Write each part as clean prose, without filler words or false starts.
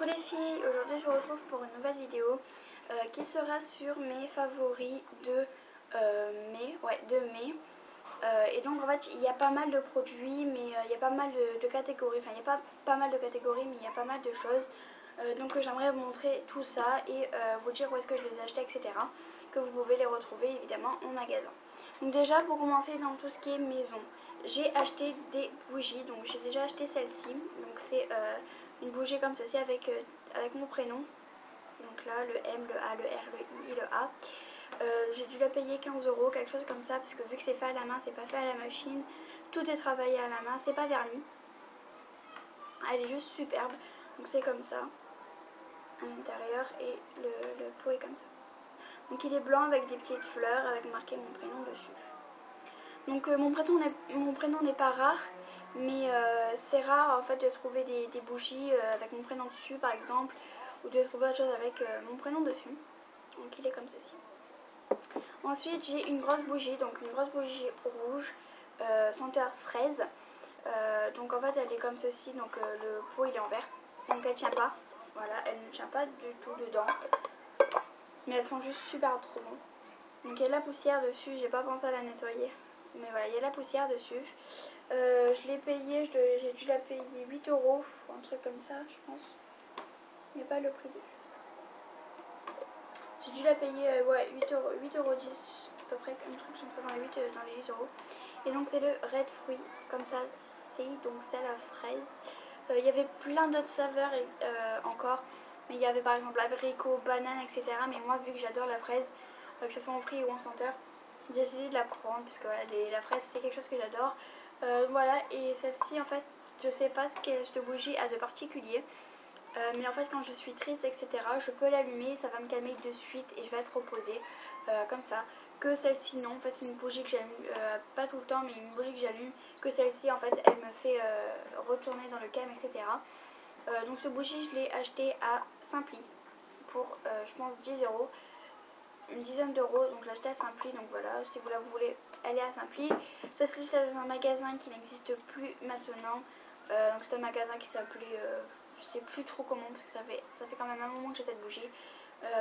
Coucou les filles, aujourd'hui je vous retrouve pour une nouvelle vidéo qui sera sur mes favoris de mai. Et donc en fait il y a pas mal de produits, mais il y a pas mal de catégories, enfin il n'y a pas mal de catégories, mais il y a pas mal de choses. Donc j'aimerais vous montrer tout ça et vous dire où est-ce que je les ai achetés, etc. Que vous pouvez les retrouver évidemment en magasin. Donc déjà pour commencer dans tout ce qui est maison, j'ai acheté des bougies, donc j'ai déjà acheté celle-ci, donc c'est une bougie comme ceci avec mon prénom, donc là le M, le A, le R, le I, le A. J'ai dû la payer 15 €, quelque chose comme ça, parce que vu que c'est fait à la main, c'est pas fait à la machine, tout est travaillé à la main, c'est pas verni. Elle est juste superbe, donc c'est comme ça à l'intérieur et le pot est comme ça. Donc il est blanc avec des petites fleurs avec marqué mon prénom dessus. Donc mon prénom n'est pas rare, mais c'est rare en fait de trouver des bougies avec mon prénom dessus par exemple, ou de trouver autre chose avec mon prénom dessus. Donc il est comme ceci. Ensuite j'ai une grosse bougie, donc une grosse bougie rouge, senteur fraise. Donc en fait elle est comme ceci, donc le pot il est en verre, donc elle tient pas, voilà, elle ne tient pas du tout dedans, mais elles sont juste super trop bon. Donc il y a de la poussière dessus, j'ai pas pensé à la nettoyer, mais voilà, il y a de la poussière dessus. Je l'ai payé, j'ai dû la payer 8 €, un truc comme ça je pense, mais pas le prix dessus. J'ai dû la payer ouais, 8 €, 8,10 € à peu près, un truc comme ça, dans les 8 €. Et donc c'est le red fruit, comme ça c'est, donc c'est à la fraise. Il y avait plein d'autres saveurs encore, mais il y avait par exemple abricot, banane, etc. Mais moi vu que j'adore la fraise, que ce soit en fruit ou en senteur, j'ai décidé de la prendre, puisque voilà, la fraise c'est quelque chose que j'adore. Voilà, et celle-ci en fait, je sais pas ce que cette bougie a de particulier. Mais en fait quand je suis triste, etc., je peux l'allumer, ça va me calmer de suite et je vais être reposée comme ça. Que celle-ci non, en fait c'est une bougie que j'allume pas tout le temps, mais une bougie que j'allume, que celle-ci en fait elle me fait retourner dans le calme, etc. Donc cette bougie je l'ai achetée à Simply pour je pense 10 €, une dizaine d'euros, donc je l'ai achetée à Simply, donc voilà, si vous la voulez elle est à Simply. Celle-ci c'est un magasin qui n'existe plus maintenant, donc c'est un magasin qui s'appelait je sais plus trop comment, parce que ça fait quand même un moment que j'ai cette bougie,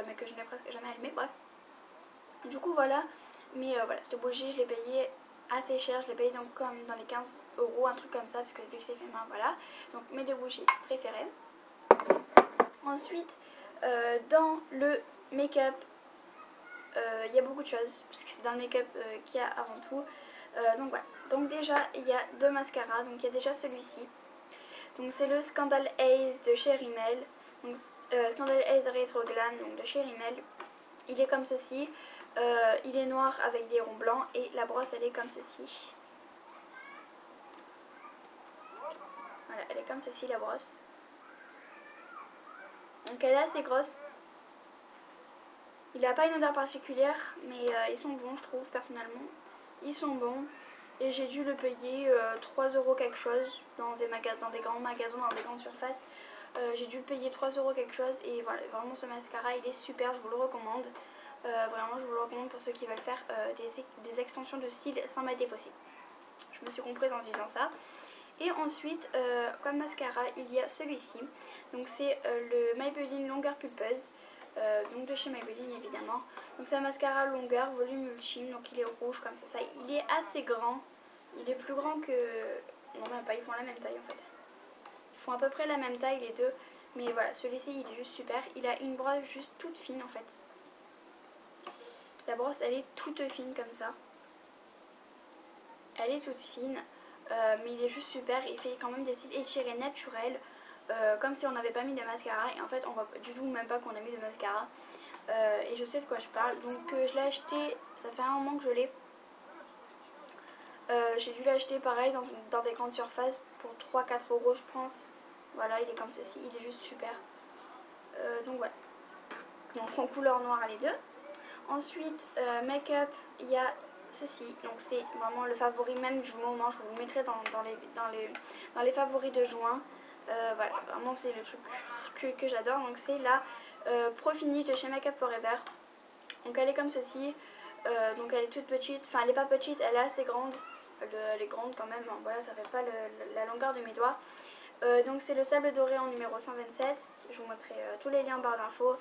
mais que je n'ai presque jamais allumée, bref. Du coup voilà, mais voilà, cette bougie je l'ai payée assez cher, je l'ai payée donc comme dans les 15 €, un truc comme ça, parce que vu que c'est fait main, voilà. Donc mes deux bougies préférées. Ensuite, dans le make-up, il y a beaucoup de choses, puisque c'est dans le make-up qu'il y a avant tout. Donc voilà, donc déjà il y a deux mascaras, donc il y a déjà celui-ci. Donc c'est le Scandal Ace de chez Rimmel. Donc Scandal Ace Retro Glam, donc de chez Rimmel. Il est comme ceci. Il est noir avec des ronds blancs et la brosse elle est comme ceci. Voilà, elle est comme ceci la brosse. Donc elle est assez grosse. Il n'a pas une odeur particulière, mais ils sont bons je trouve personnellement. Ils sont bons. Et j'ai dû le payer 3 € quelque chose dans des grands magasins, dans des grandes surfaces. J'ai dû payer 3 € quelque chose, et voilà, vraiment ce mascara il est super, je vous le recommande. Vraiment je vous le recommande pour ceux qui veulent faire des extensions de cils sans mettre des fossiles. Je me suis comprise en disant ça. Et ensuite comme mascara il y a celui-ci, donc c'est le Maybelline longueur pulpeuse, donc de chez Maybelline évidemment. Donc c'est un mascara longueur volume ultime, donc il est rouge comme ça, il est assez grand, il est plus grand que, non même pas, ils font la même taille en fait, ils font à peu près la même taille les deux, mais voilà, celui-ci il est juste super. Il a une brosse juste toute fine en fait, la brosse elle est toute fine comme ça, elle est toute fine, mais il est juste super. Il fait quand même des cils étirés naturels, comme si on n'avait pas mis de mascara, et en fait on voit du tout même pas qu'on a mis de mascara. Et je sais de quoi je parle, donc je l'ai acheté, ça fait un moment que je l'ai. J'ai dû l'acheter pareil dans des grandes surfaces pour 3-4 € je pense. Voilà, il est comme ceci, il est juste super. Donc voilà, donc en couleur noire les deux. Ensuite make-up, il y a ceci, donc c'est vraiment le favori même du moment, je vous le mettrai dans les favoris de juin. Voilà, vraiment c'est le truc que j'adore. Donc c'est la Pro Finish de chez Makeup Forever. Donc elle est comme ceci, donc elle est toute petite, enfin elle est pas petite, elle est assez grande, elle est grande quand même, voilà, ça fait pas la longueur de mes doigts. Donc c'est le sable doré en numéro 127. Je vous montrerai tous les liens en barre d'infos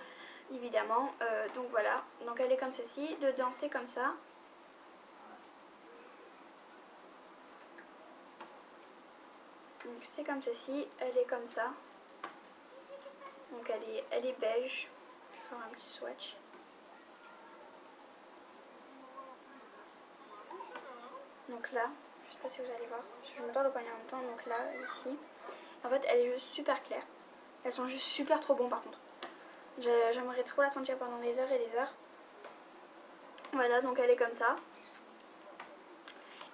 évidemment. Donc voilà, donc elle est comme ceci. Dedans c'est comme ça. Donc c'est comme ceci, elle est comme ça. Donc elle est beige. Je vais faire un petit swatch. Donc là, je sais pas si vous allez voir, je me tends le poignet en même temps. Donc là, ici, en fait elle est juste super claire. Elles sont juste super trop bon par contre. J'aimerais trop la sentir pendant des heures et des heures. Voilà, donc elle est comme ça.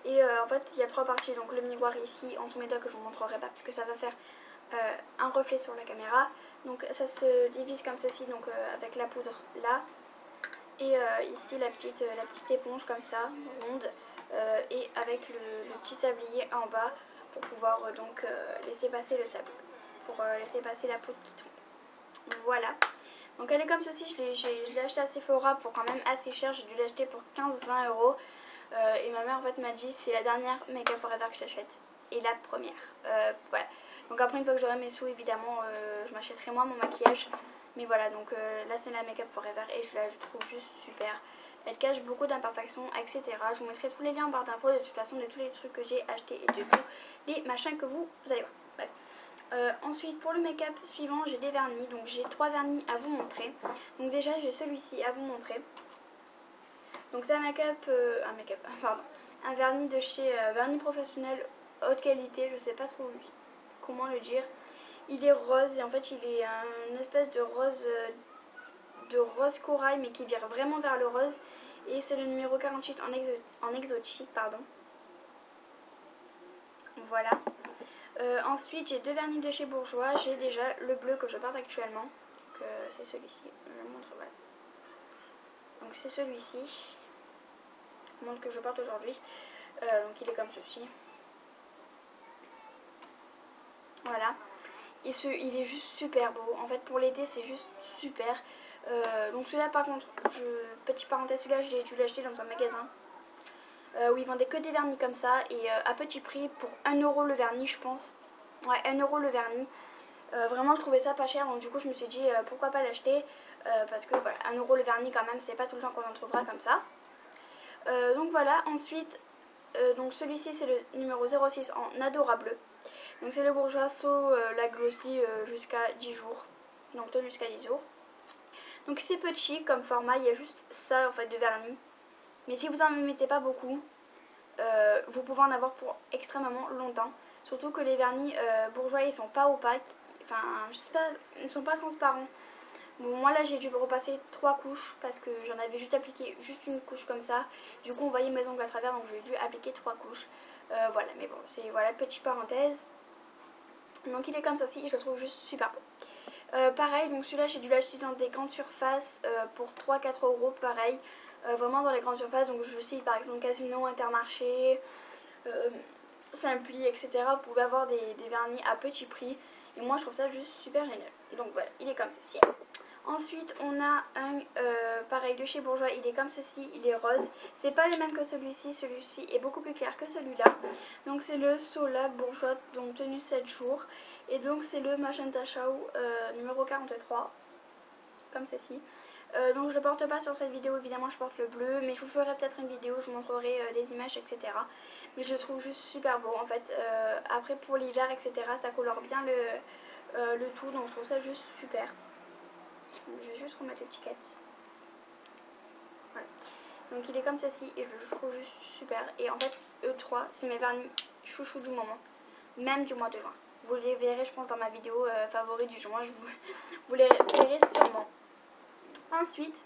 Et en fait il y a trois parties. Donc le miroir ici en dessous mes doigts que je vous montrerai pas parce que ça va faire un reflet sur la caméra. Donc ça se divise comme ceci, donc avec la poudre là. Et ici la petite éponge comme ça, ronde. Et avec le petit sablier en bas pour pouvoir donc laisser passer le sable. Pour laisser passer la poudre qui tombe. Voilà. Donc elle est comme ceci, je l'ai acheté à Sephora pour quand même assez cher. J'ai dû l'acheter pour 15-20 euros. Et ma mère en fait m'a dit c'est la dernière Make-up Forever que j'achète. Et la première. Voilà. Donc après une fois que j'aurai mes sous évidemment je m'achèterai moi mon maquillage. Mais voilà donc là c'est la Make-up Forever et je la trouve juste super. Elle cache beaucoup d'imperfections etc. Je vous mettrai tous les liens en barre d'infos de toute façon de tous les trucs que j'ai achetés et de tous les machins que vous allez voir. Bref. Ensuite pour le make-up suivant j'ai des vernis. Donc j'ai 3 vernis à vous montrer. Donc déjà j'ai celui-ci à vous montrer. Donc c'est un un vernis de chez Vernis Professionnel haute qualité, je sais pas trop comment le dire. Il est rose et en fait il est une espèce de rose corail mais qui vire vraiment vers le rose. Et c'est le numéro 48 en exotique, pardon. Voilà. Ensuite j'ai deux vernis de chez Bourjois. J'ai déjà le bleu que je porte actuellement. Donc c'est celui-ci, je le montre, voilà. Donc c'est celui-ci. Montre que je porte aujourd'hui. Donc il est comme ceci. Voilà. Et il est juste super beau. En fait pour l'été c'est juste super. Donc celui-là par contre, petite parenthèse, celui-là j'ai dû l'acheter dans un magasin. Où ils vendaient que des vernis comme ça. Et à petit prix pour 1 euro le vernis je pense. Ouais 1 euro le vernis. Vraiment je trouvais ça pas cher. Donc du coup je me suis dit pourquoi pas l'acheter. Parce que voilà 1 euro le vernis quand même c'est pas tout le temps qu'on en trouvera comme ça. Donc voilà, ensuite, donc celui-ci c'est le numéro 06 en Adora bleu. Donc c'est le Bourjois la Glossy jusqu'à 10 jours. Donc tenu jusqu'à 10 jours. Donc c'est petit comme format, il y a juste ça en fait de vernis. Mais si vous en mettez pas beaucoup, vous pouvez en avoir pour extrêmement longtemps. Surtout que les vernis Bourjois ils sont pas opaques. Enfin, je sais pas, ils sont pas transparents. Bon, moi là j'ai dû repasser 3 couches parce que j'en avais juste appliqué juste une couche comme ça. Du coup on voyait mes ongles à travers donc j'ai dû appliquer 3 couches. Voilà, mais bon, c'est voilà, petite parenthèse. Donc il est comme ça aussi, je le trouve juste super beau. Pareil, donc celui-là j'ai dû l'acheter dans des grandes surfaces pour 3-4 euros, pareil. Vraiment dans les grandes surfaces, donc je cite par exemple Casino, Intermarché, Simply, etc. Vous pouvez avoir des vernis à petit prix. Et moi je trouve ça juste super génial. Donc voilà, il est comme ceci. Ensuite on a un pareil de chez Bourjois, il est comme ceci, il est rose. C'est pas le même que celui-ci est beaucoup plus clair que celui-là. Donc c'est le Solac Bourjois, donc tenu 7 jours. Et donc c'est le Magenta Chao numéro 43, comme ceci. Donc je ne porte pas sur cette vidéo, évidemment je porte le bleu, mais je vous ferai peut-être une vidéo, je vous montrerai des images, etc. Mais je le trouve juste super beau en fait. Après pour l'hiver, etc. ça colore bien le tout, donc je trouve ça juste super. Donc, je vais juste remettre l'étiquette. Voilà. Donc il est comme ceci et je le trouve juste super. Et en fait E3 c'est mes vernis chouchou du moment, même du mois de juin. Vous les verrez je pense dans ma vidéo favori du juin, vous les verrez sûrement. Ensuite,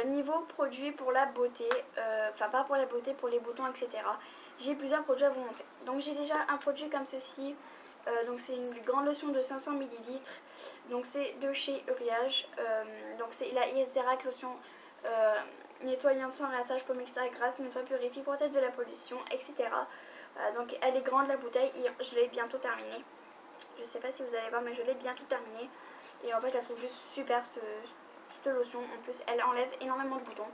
niveau produits pour la beauté, enfin pas pour la beauté, pour les boutons, etc. J'ai plusieurs produits à vous montrer. Donc j'ai déjà un produit comme ceci. Donc c'est une grande lotion de 500 ml. Donc c'est de chez Uriage. Donc c'est la Iserac lotion nettoyant sans rinçage, pomme extra grasse, nettoie, purifie, protège de la pollution, etc. Donc elle est grande la bouteille et je l'ai bientôt terminée. Je sais pas si vous allez voir mais je l'ai bientôt terminée. Et en fait je la trouve juste super cette lotion. En plus elle enlève énormément de boutons.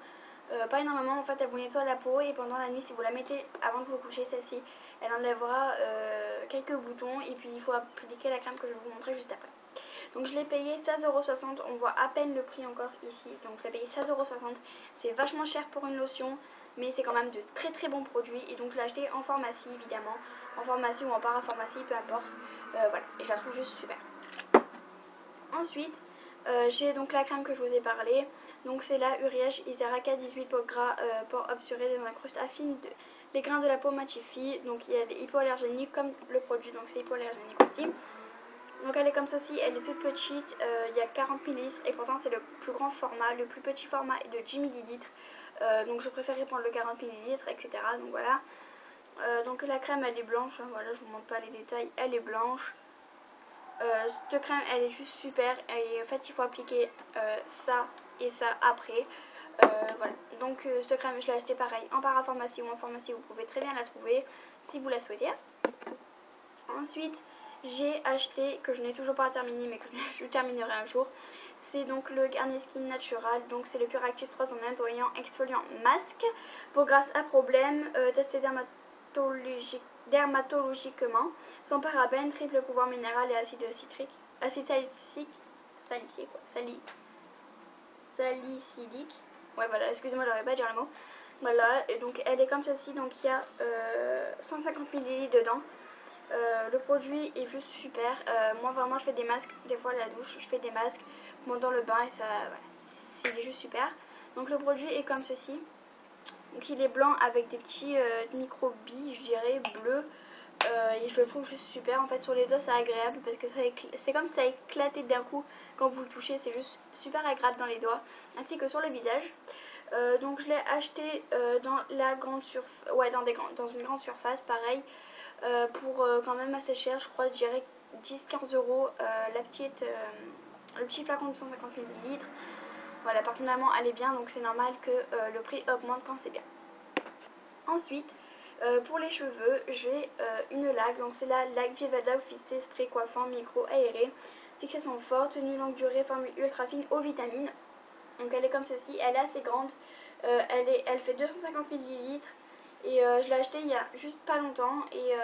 Pas énormément, en fait elle vous nettoie la peau et pendant la nuit si vous la mettez avant de vous coucher, celle-ci elle enlèvera quelques boutons et puis il faut appliquer la crème que je vais vous montrer juste après. Donc je l'ai payé 16,60 €, on voit à peine le prix encore ici, donc je l'ai payé 16,60 €, c'est vachement cher pour une lotion, mais c'est quand même de très très bons produits, et donc je l'ai acheté en pharmacie évidemment, en pharmacie ou en parapharmacie, peu importe, voilà, et je la trouve juste super. Ensuite, j'ai donc la crème que je vous ai parlé, donc c'est la Uriège Isera K18 pour gras, pour obturer des incrustes affines les grains de la peau matifient, donc il y a des hypoallergéniques comme le produit, donc c'est hypoallergénique aussi. Donc elle est comme ceci, elle est toute petite, il y a 40 ml et pourtant c'est le plus grand format, le plus petit format est de 10 ml, donc je préférais prendre le 40 ml, etc. Donc voilà, donc la crème elle est blanche, hein, voilà, je vous montre pas les détails, elle est blanche. Cette crème elle est juste super, et en fait il faut appliquer ça et ça après. Voilà, donc cette crème je l'ai achetée pareil en parapharmacie ou en pharmacie, vous pouvez très bien la trouver si vous la souhaitez. Ensuite j'ai acheté, que je n'ai toujours pas terminé mais que je terminerai un jour, c'est donc le Garnier Skin Natural, donc c'est le Pure Active 3 en 1 nettoyant exfoliant masque pour grâce à problème, testé dermatologiquement, sans parabènes, triple pouvoir minéral et acide citrique, acide salicylique. Ouais voilà, excusez-moi, j'arrive pas à dire le mot. Voilà, et donc elle est comme ceci, donc il y a 150 ml dedans. Le produit est juste super. Moi vraiment je fais des masques, des fois à la douche, je fais des masques dans le bain et ça, voilà, il est juste super. Donc le produit est comme ceci. Donc il est blanc avec des petits micro-billes, je dirais, bleus. Et je le trouve juste super. En fait sur les doigts c'est agréable parce que c'est comme si ça éclatait d'un coup quand vous le touchez. C'est juste super agréable dans les doigts, ainsi que sur le visage. Donc je l'ai acheté dans la grande surface, ouais, dans une grande surface, pareil. Pour quand même assez cher, je crois, je dirais 10-15 €, le petit flacon de 150 ml. Voilà, personnellement elle est bien, donc c'est normal que le prix augmente quand c'est bien. Ensuite, pour les cheveux, j'ai une laque, donc c'est la laque Vivada Office Spray coiffant micro aéré, fixation forte, tenue longue durée, formule ultra fine aux vitamines. Donc elle est comme ceci, elle est assez grande, elle fait 250 ml. Et je l'ai acheté il y a juste pas longtemps, et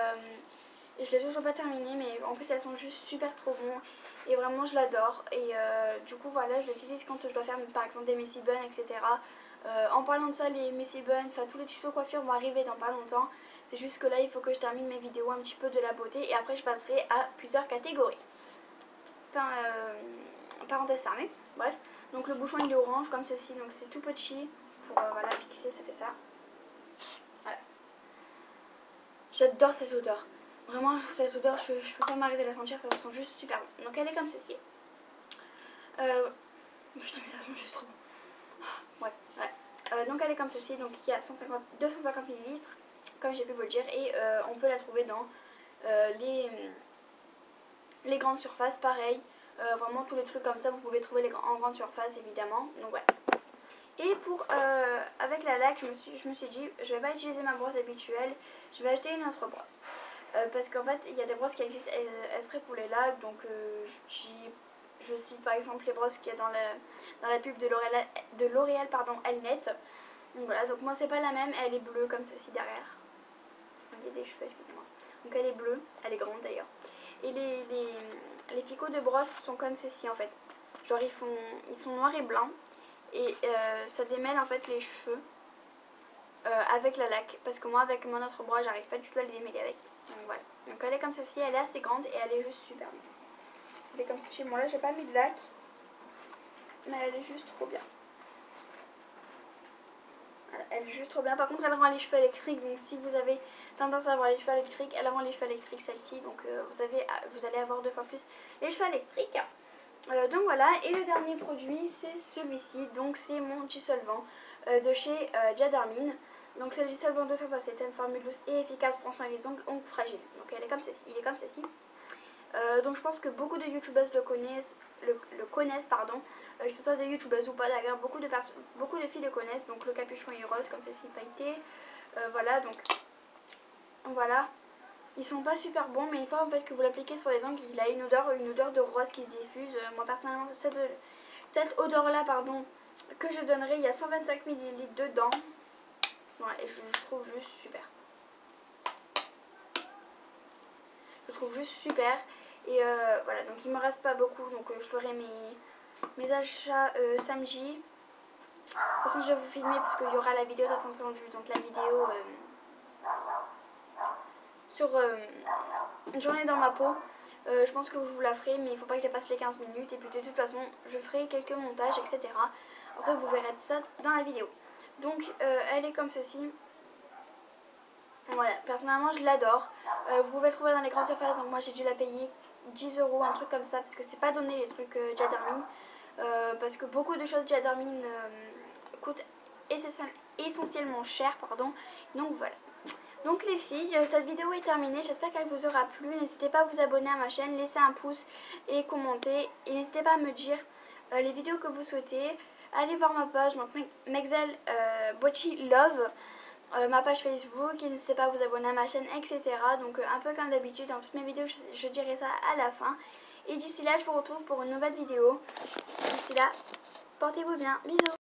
je l'ai toujours pas terminé, mais en plus elles sont juste super trop bon et vraiment je l'adore. Et du coup voilà, je l'utilise quand je dois faire par exemple des messy buns, etc. En parlant de ça, les messy buns, enfin tous les tutos coiffure vont arriver dans pas longtemps. C'est juste que là il faut que je termine mes vidéos un petit peu de la beauté et après je passerai à plusieurs catégories. Enfin, parenthèse fermée, bref. Donc le bouchon il est orange comme ceci, donc c'est tout petit pour voilà, fixer, ça fait ça. Voilà. J'adore cette odeur. Vraiment, cette odeur, je peux pas m'arrêter de la sentir, ça sent juste super bon. Donc elle est comme ceci. Putain, mais ça sent juste trop bon. Ouais, ouais. Donc elle est comme ceci, donc il y a 250 ml, comme j'ai pu vous le dire, et on peut la trouver dans les grandes surfaces, pareil. Vraiment tous les trucs comme ça, vous pouvez trouver en grande surface évidemment. Donc voilà. Et pour avec la laque, je me suis dit, je vais pas utiliser ma brosse habituelle, je vais acheter une autre brosse. Parce qu'en fait, il y a des brosses qui existent exprès pour les laques, donc je cite par exemple les brosses qu'il y a dans la pub de L'Oréal, pardon, Elnet. Donc voilà, donc moi c'est pas la même, elle est bleue comme ceci derrière. Il y a des cheveux, excusez-moi. Donc elle est bleue, elle est grande d'ailleurs. Et les picots de brosse sont comme ceci en fait. Genre ils sont noirs et blancs. Et ça démêle en fait les cheveux avec la laque, parce que moi avec mon autre brosse j'arrive pas du tout à les démêler avec. Donc voilà, donc elle est comme ceci, elle est assez grande et elle est juste super bien. Elle est comme ceci, moi là j'ai pas mis de laque, mais elle est juste trop bien. Voilà, elle est juste trop bien. Par contre elle rend les cheveux électriques, donc si vous avez tendance à avoir les cheveux électriques, elle rend les cheveux électriques celle-ci, donc vous allez avoir 2 fois plus les cheveux électriques. Donc voilà, et le dernier produit c'est celui-ci, donc c'est mon dissolvant de chez Diadermine. Donc c'est le dissolvant de une formule douce et efficace, prend soin des ongles fragiles. Donc elle est comme ceci, il est comme ceci. Donc je pense que beaucoup de youtubeuses le connaissent, pardon, que ce soit des youtubeuses ou pas d'ailleurs, beaucoup de filles le connaissent. Donc le capuchon est rose comme ceci, pailleté. Voilà, donc voilà. Ils sont pas super bons, mais une fois en fait que vous l'appliquez sur les ongles, il a une odeur de rose qui se diffuse. Moi personnellement, cette odeur là, pardon, que je donnerai, il y a 125 ml dedans. Ouais, et je trouve juste super. trouve juste super. Et voilà, donc il me reste pas beaucoup, donc je ferai mes achats samedi. De toute façon, je vais vous filmer parce qu'il y aura la vidéo d'attendu, donc la vidéo sur une journée dans ma peau. Je pense que je vous la ferai, mais il faut pas que je dépasse les 15 minutes. Et puis de toute façon, je ferai quelques montages, etc. Après, vous verrez ça dans la vidéo. Donc, elle est comme ceci. Voilà, personnellement, je l'adore. Vous pouvez le trouver dans les grandes surfaces. Donc, moi, j'ai dû la payer 10 €, un truc comme ça, parce que c'est pas donné les trucs Diadermine. Parce que beaucoup de choses Diadermine coûtent essentiellement cher, pardon. Donc, voilà. Donc les filles, cette vidéo est terminée, j'espère qu'elle vous aura plu. N'hésitez pas à vous abonner à ma chaîne, laisser un pouce et commenter. Et n'hésitez pas à me dire les vidéos que vous souhaitez. Allez voir ma page, donc Mexel Bochi Love, ma page Facebook. Et n'hésitez pas à vous abonner à ma chaîne, etc. Donc un peu comme d'habitude, dans toutes mes vidéos, je dirai ça à la fin. Et d'ici là, je vous retrouve pour une nouvelle vidéo. D'ici là, portez-vous bien. Bisous.